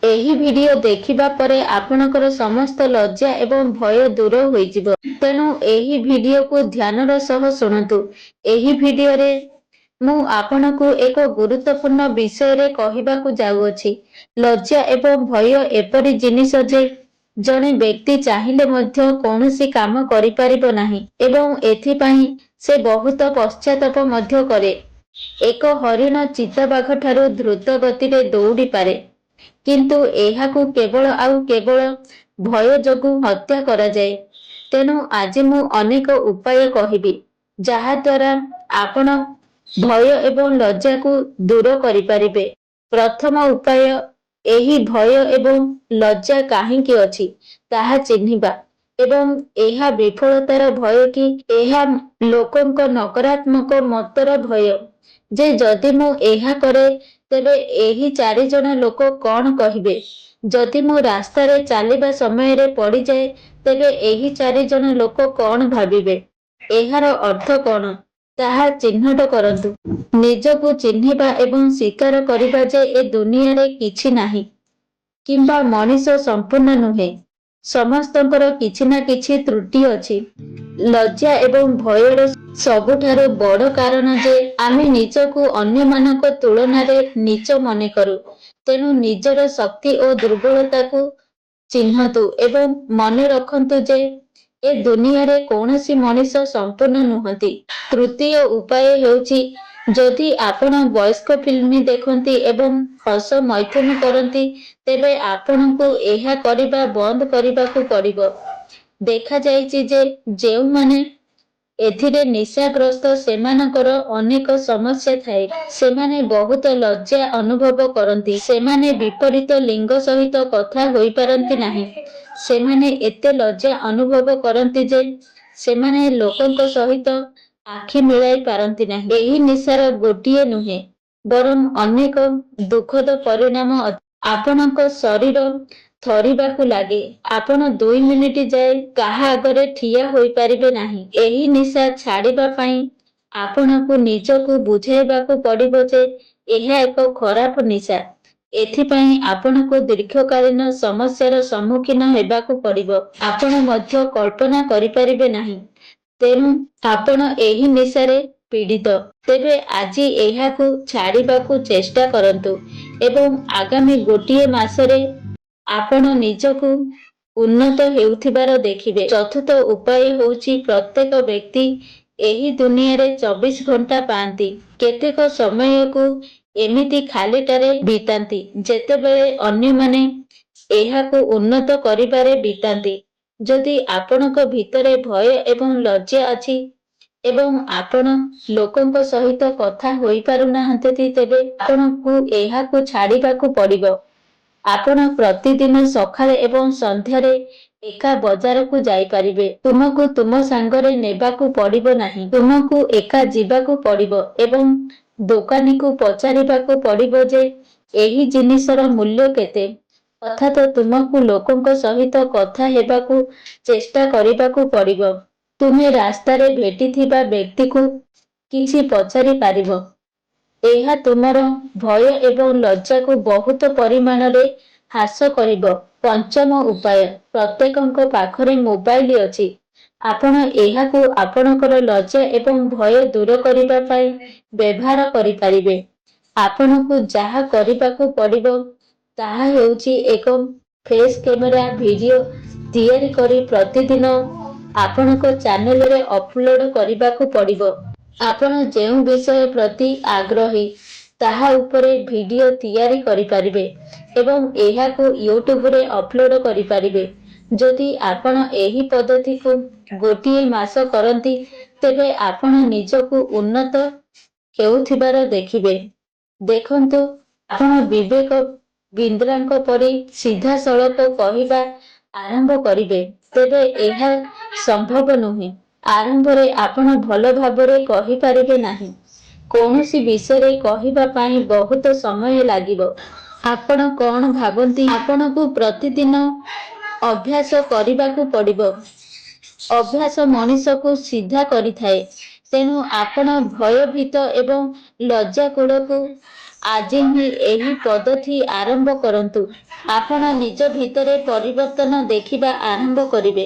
ଏହି ଭିଡିଓ ଦେଖିବା ପରେ ଆପଣଙ୍କର ସମସ୍ତ ଲଜ୍ଜା ଏବଂ ଭୟ ଦୂର ହୋଇଯିବ। ତେଣୁ ଏହି ଭିଡିଓକୁ ଧ୍ୟାନର ସହ ଶୁଣନ୍ତୁ। ଏହି ଭିଡିଓରେ ମୁଁ ଆପଣଙ୍କୁ ଏକ ଗୁରୁତ୍ୱପୂର୍ଣ୍ଣ ବିଷୟରେ କହିବାକୁ ଯାଉଅଛି। ଲଜ୍ଜା ଏବଂ ଭୟ ଏପରି ଜିନିଷ ଯେ ଜଣେ ବ୍ୟକ୍ତି ଚାହିଁଲେ ମଧ୍ୟ କୌଣସି କାମ କରିପାରିବ ନାହିଁ ଏବଂ ଏଥିପାଇଁ ସେ ବହୁତ ପଶ୍ଚାତାପ ମଧ୍ୟ କରେ। ଏକ ହରିଣ ଚିତାବାଘ ଠାରୁ ଦ୍ରୁତ ଗତିରେ ଦୌଡ଼ି ପାରେ, କିନ୍ତୁ ଏହାକୁ କେବଳ ଭୟ ଯୋଗୁଁ ହତ୍ୟା କରାଯାଏ। ତେଣୁ ଆଜି ମୁଁ ଅନେକ ଉପାୟ କହିବି, ଯାହାଦ୍ୱାରା ଆପଣ ଭୟ ଏବଂ ଲଜ୍ଜାକୁ ଦୂର କରିପାରିବେ। ପ୍ରଥମ ଉପାୟ, ଏହି ଭୟ ଏବଂ ଲଜ୍ଜା କାହିଁକି ଅଛି ତାହା ଚିହ୍ନିବା ଏବଂ ଏହା ବିଫଳତାର ଭୟ କି ଏହା ଲୋକଙ୍କ ନକାରାତ୍ମକ ମତର ଭୟ, ଯେ ଯଦି ମୁଁ ଏହା କରେ ତେବେ ଏହି 4 ଜଣ ଲୋକ କଣ କହିବେ? ଯଦି ମୁଁ ରାସ୍ତାରେ ଚାଲିବା ସମୟରେ ପଡ଼ିଯାଏ ତେବେ ଏହି 4 ଜଣ ଲୋକ କଣ ଭାବିବେ? ଏହାର ଅର୍ଥ କଣ ତାହା ଚିହ୍ନଟ କରନ୍ତୁ। ନିଜକୁ ଚିହ୍ନିବା ଏବଂ ସ୍ୱୀକାର କରିବା ଯେ ଏ ଦୁନିଆରେ କିଛି ନାହିଁ କିମ୍ବା ମଣିଷ ସମ୍ପୂର୍ଣ୍ଣ ନୁହେଁ। ସମସ୍ତଙ୍କର କିଛି ନା କିଛି ତ୍ରୁଟି ଅଛି। ଲଜ୍ଜା ଏବଂ ଭୟର ସବୁଠାରୁ ବଡ଼ କାରଣ ଯେ ଆମେ ନିଜକୁ ଅନ୍ୟମାନଙ୍କ ତୁଳନାରେ ନୀଚ ମନେକରୁ। ତେଣୁ ନିଜର ଶକ୍ତି ଓ ଦୁର୍ବଳତାକୁ ଚିହ୍ନନ୍ତୁ ଏବଂ ମନେ ରଖନ୍ତୁ ଯେ ଏ ଦୁନିଆରେ କୌଣସି ମଣିଷ ସମ୍ପୂର୍ଣ୍ଣ ନୁହନ୍ତି। ତୃତୀୟ ଉପାୟ ହେଉଛି, ଯଦି ଆପଣ ବୟସ୍କ ଫିଲ୍ମ ଦେଖନ୍ତି ଏବଂ ହସ ମୈଥୁନ କରନ୍ତି ତେବେ ଆପଣଙ୍କୁ ଏହା କରିବା ବନ୍ଦ କରିବାକୁ ପଡ଼ିବ। ଦେଖାଯାଇଛି ଯେ ଯେଉଁମାନେ ଏଥିରେ ନିଶାଗ୍ରସ୍ତ ସେମାନଙ୍କର ଅନେକ ସମସ୍ୟା ଥାଏ। ସେମାନେ ବହୁତ ଲଜ୍ଜା ଅନୁଭବ କରନ୍ତି। ସେମାନେ ବିପରୀତ ଲିଙ୍ଗ ସହିତ କଥା ହୋଇପାରନ୍ତି ନାହିଁ। ସେମାନେ ଏତେ ଲଜ୍ଜା ଅନୁଭବ କରନ୍ତି ଯେ ସେମାନେ ଲୋକଙ୍କ ସହିତ ଆଖି ମିଳାଇ ପାରନ୍ତି ନାହିଁ। ଏହି ନିଶାର ଗୋଟିଏ ନୁହେଁ, ବରଂ ଅନେକ ଦୁଃଖଦ ପରିଣାମ ଅଛି। ଆପଣଙ୍କ ଶରୀର ଥରିବାକୁ ଲାଗେ। ଆପଣ 2 ମିନିଟ ଯାଏ କାହା ଆଗରେ ଠିଆ ହୋଇପାରିବେ ନାହିଁ। ଏହି ନିଶା ଛାଡ଼ିବା ପାଇଁ ଆପଣଙ୍କୁ ନିଜକୁ ବୁଝାଇବାକୁ ପଡ଼ିବ ଯେ ଏହା ଏକ ଖରାପ ନିଶା। ଏଥିପାଇଁ ଆପଣଙ୍କୁ ଦୀର୍ଘକାଳୀନ ସମସ୍ୟାର ସମ୍ମୁଖୀନ ହେବାକୁ ପଡ଼ିବ। ଆପଣ ମଧ୍ୟ କଳ୍ପନା କରିପାରିବେ ନାହିଁ। ତେଣୁ ଆପଣ ଏହି ନିଶାରେ ପୀଡ଼ିତ। ତେବେ ଆଜି ଏହାକୁ ଛାଡ଼ିବାକୁ ଚେଷ୍ଟା କରନ୍ତୁ ଏବଂ ଆଗାମୀ ଗୋଟିଏ ମାସରେ ଆପଣ ନିଜକୁ ଉନ୍ନତ ହେଉଥିବାର ଦେଖିବେ। ଚତୁର୍ଥ ଉପାୟ ହେଉଛି, ପ୍ରତ୍ୟେକ ବ୍ୟକ୍ତି ଏହି ଦୁନିଆରେ 24 ଘଣ୍ଟା ପାଆନ୍ତି। କେତେକ ସମୟକୁ ଏମିତି ଖାଲିଟାରେ ବିତାନ୍ତି ଯେତେବେଳେ ଅନ୍ୟମାନେ ଏହାକୁ ଉନ୍ନତ କରିବାରେ ବିତାନ୍ତି। ଯଦି ଆପଣଙ୍କ ଭିତରେ ଭୟ ଏବଂ ଲଜ୍ଜା ଅଛି ଏବଂ ଆପଣ ଲୋକଙ୍କ ସହିତ କଥା ହୋଇପାରୁନାହାନ୍ତି ତେବେ ଆପଣଙ୍କୁ ଏହାକୁ ଛାଡ଼ିବାକୁ ପଡ଼ିବ। ଆପଣ ପ୍ରତିଦିନ ସକାଳେ ଏବଂ ସନ୍ଧ୍ୟାରେ ଏକା ବଜାରକୁ ଯାଇପାରିବେ। ତୁମକୁ ତୁମ ସାଙ୍ଗରେ ନେବାକୁ ପଡ଼ିବ ନାହିଁ। ତୁମକୁ ଏକା ଯିବାକୁ ପଡ଼ିବ ଏବଂ ଦୋକାନୀକୁ ପଚାରିବାକୁ ପଡ଼ିବ ଯେ ଏହି ଜିନିଷର ମୂଲ୍ୟ କେତେ। ଅର୍ଥାତ୍ ତୁମକୁ ଲୋକଙ୍କ ସହିତ କଥା ହେବାକୁ ଚେଷ୍ଟା କରିବାକୁ ପଡ଼ିବ। ତୁମେ ରାସ୍ତାରେ ଭେଟିଥିବା ବ୍ୟକ୍ତିକୁ କିଛି ପଚାରି ପାରିବ। ଏହା ତୁମର ଭୟ ଏବଂ ଲଜ୍ଜାକୁ ବହୁତ ପରିମାଣରେ ହ୍ରାସ କରିବ। ପଞ୍ଚମ ଉପାୟ, ପ୍ରତ୍ୟେକଙ୍କ ପାଖରେ ମୋବାଇଲ ଅଛି। ଆପଣ ଏହାକୁ ଆପଣଙ୍କର ଲଜ୍ଜା ଏବଂ ଭୟ ଦୂର କରିବା ପାଇଁ ବ୍ୟବହାର କରିପାରିବେ। ଆପଣଙ୍କୁ ଯାହା କରିବାକୁ ପଡ଼ିବ ତାହା ହେଉଛି ଏକ ଫେସ୍ କ୍ୟାମେରା ଭିଡିଓ ତିଆରି କରି ପ୍ରତିଦିନ ଆପଣଙ୍କ ଚ୍ୟାନେଲରେ ଅପଲୋଡ କରିବାକୁ ପଡ଼ିବ। ଆପଣ ଯେଉଁ ବିଷୟ ପ୍ରତି ଆଗ୍ରହୀ ତାହା ଉପରେ ଭିଡିଓ ତିଆରି କରିପାରିବେ ଏବଂ ଏହାକୁ ୟୁଟ୍ୟୁବରେ ଅପଲୋଡ କରିପାରିବେ। ଯଦି ଆପଣ ଏହି ପଦ୍ଧତିକୁ ଗୋଟିଏ ମାସ କରନ୍ତି ତେବେ ଆପଣ ନିଜକୁ ଉନ୍ନତ ହେଉଥିବାର ଦେଖିବେ। ଦେଖନ୍ତୁ, ଆପଣ ବିବେକ ବିନ୍ଦ୍ରାଙ୍କ ପରି ସିଧାସଳଖ କହିବା ଆରମ୍ଭ କରିବେ, ତେବେ ଏହା ସମ୍ଭବ ନୁହେଁ। ଆରମ୍ଭରେ ଆପଣ ଭଲ ଭାବରେ କହିପାରିବେ ନାହିଁ। କୌଣସି ବିଷୟରେ କହିବା ପାଇଁ ବହୁତ ସମୟ ଲାଗିବ। ଆପଣ କଣ ଭାବନ୍ତି? ଆପଣଙ୍କୁ ପ୍ରତିଦିନ ଅଭ୍ୟାସ କରିବାକୁ ପଡ଼ିବ। ଅଭ୍ୟାସ ମଣିଷକୁ ସିଧା କରିଥାଏ। ତେଣୁ ଆପଣ ଭୟଭୀତ ଏବଂ ଲଜ୍ଜାକୂଳକୁ ଆଜି ହିଁ ଏହି ପଦ୍ଧତି ଆରମ୍ଭ କରନ୍ତୁ। ଆପଣ ନିଜ ଭିତରେ ପରିବର୍ତ୍ତନ ଦେଖିବା ଆରମ୍ଭ କରିବେ।